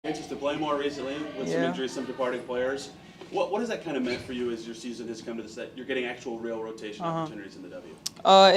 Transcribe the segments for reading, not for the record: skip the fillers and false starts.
Chances to play more recently with some Yeah. injuries, some departing players. What has that kind of meant for you as your season has come to this, that you're getting actual real rotation opportunities in the W?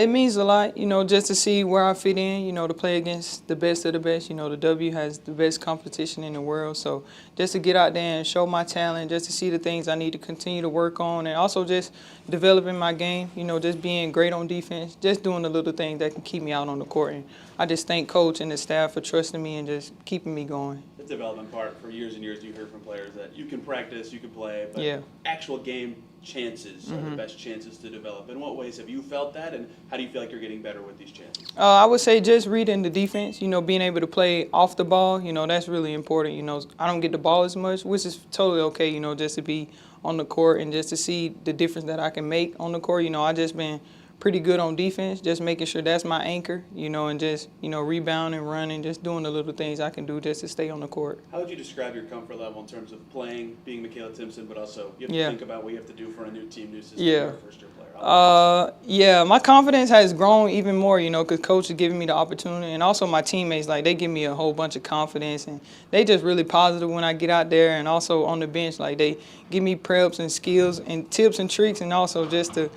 It means a lot, just to see where I fit in, to play against the best of the best. The W has the best competition in the world. So just to get out there and show my talent, just to see the things I need to continue to work on, and also just developing my game, just being great on defense, just doing the little things that can keep me out on the court. And I just thank coach and the staff for trusting me and just keeping me going. The development part, for years and years you heard from players that you can practice, you can play, but Yeah. actual game chances are the best chances to develop. In what ways have you felt that, and how do you feel like you're getting better with these chances? I would say just reading the defense, being able to play off the ball, that's really important. I don't get the ball as much, which is totally okay, just to be on the court and just to see the difference that I can make on the court. I just been pretty good on defense, just making sure that's my anchor, and just, rebounding, running, just doing the little things I can do just to stay on the court. How would you describe your comfort level in terms of playing, being Makayla Timpson, but also you have to Yeah. think about what you have to do for a new team, new system, Yeah. you're a first-year player? Yeah, my confidence has grown even more, because coach is giving me the opportunity, and also my teammates, like they give me a whole bunch of confidence, and they just really positive when I get out there, and also on the bench, like they give me preps and skills and tips and tricks, and also just to,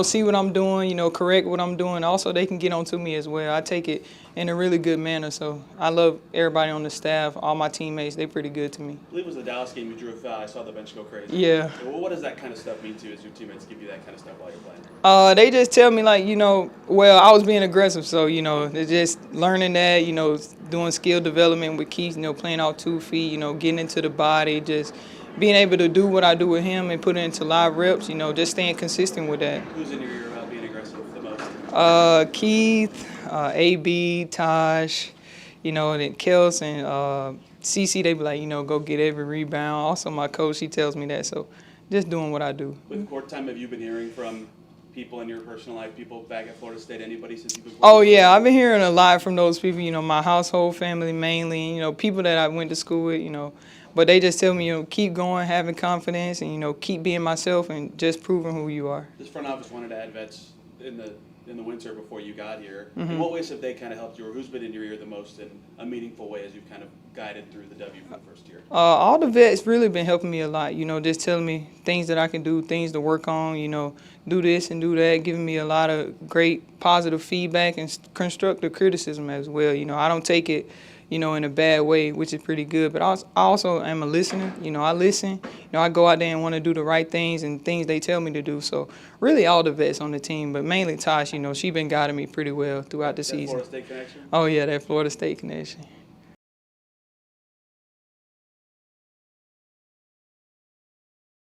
see what I'm doing, correct what I'm doing. Also, they can get on to me as well. I take it in a really good manner, so I love everybody on the staff, all my teammates. They pretty good to me. I believe it was the Dallas game you drew a foul. I saw the bench go crazy. Yeah. Well, what does that kind of stuff mean to you as your teammates give you that kind of stuff while you're playing? They just tell me like, well, I was being aggressive, so they're just learning that, doing skill development with Keith, playing out 2 feet, getting into the body, just being able to do what I do with him and put it into live reps, just staying consistent with that. Who's in your ear about being aggressive the most? Keith, AB, Taj, and then Kels and CC, they be like, go get every rebound. Also, my coach, he tells me that, so just doing what I do. With court time, have you been hearing from people in your personal life, people back at Florida State, anybody since you've been Oh, yeah, I've been hearing a lot from those people, my household family mainly, people that I went to school with, but they just tell me, keep going, having confidence, and, keep being myself and just proving who you are. This front office wanted to add vets in the winter before you got here. In what ways have they kind of helped you, or who's been in your ear the most in a meaningful way as you've kind of guided through the W for the first year? All the vets really been helping me a lot, just telling me things that I can do, things to work on, do this and do that, giving me a lot of great positive feedback and constructive criticism as well. I don't take it, in a bad way, which is pretty good. But I also am a listener. I listen. I go out there and want to do the right things and things they tell me to do. So really all the vets on the team, but mainly Tosh, she been guiding me pretty well throughout the season. Florida State connection? Oh, yeah, that Florida State connection.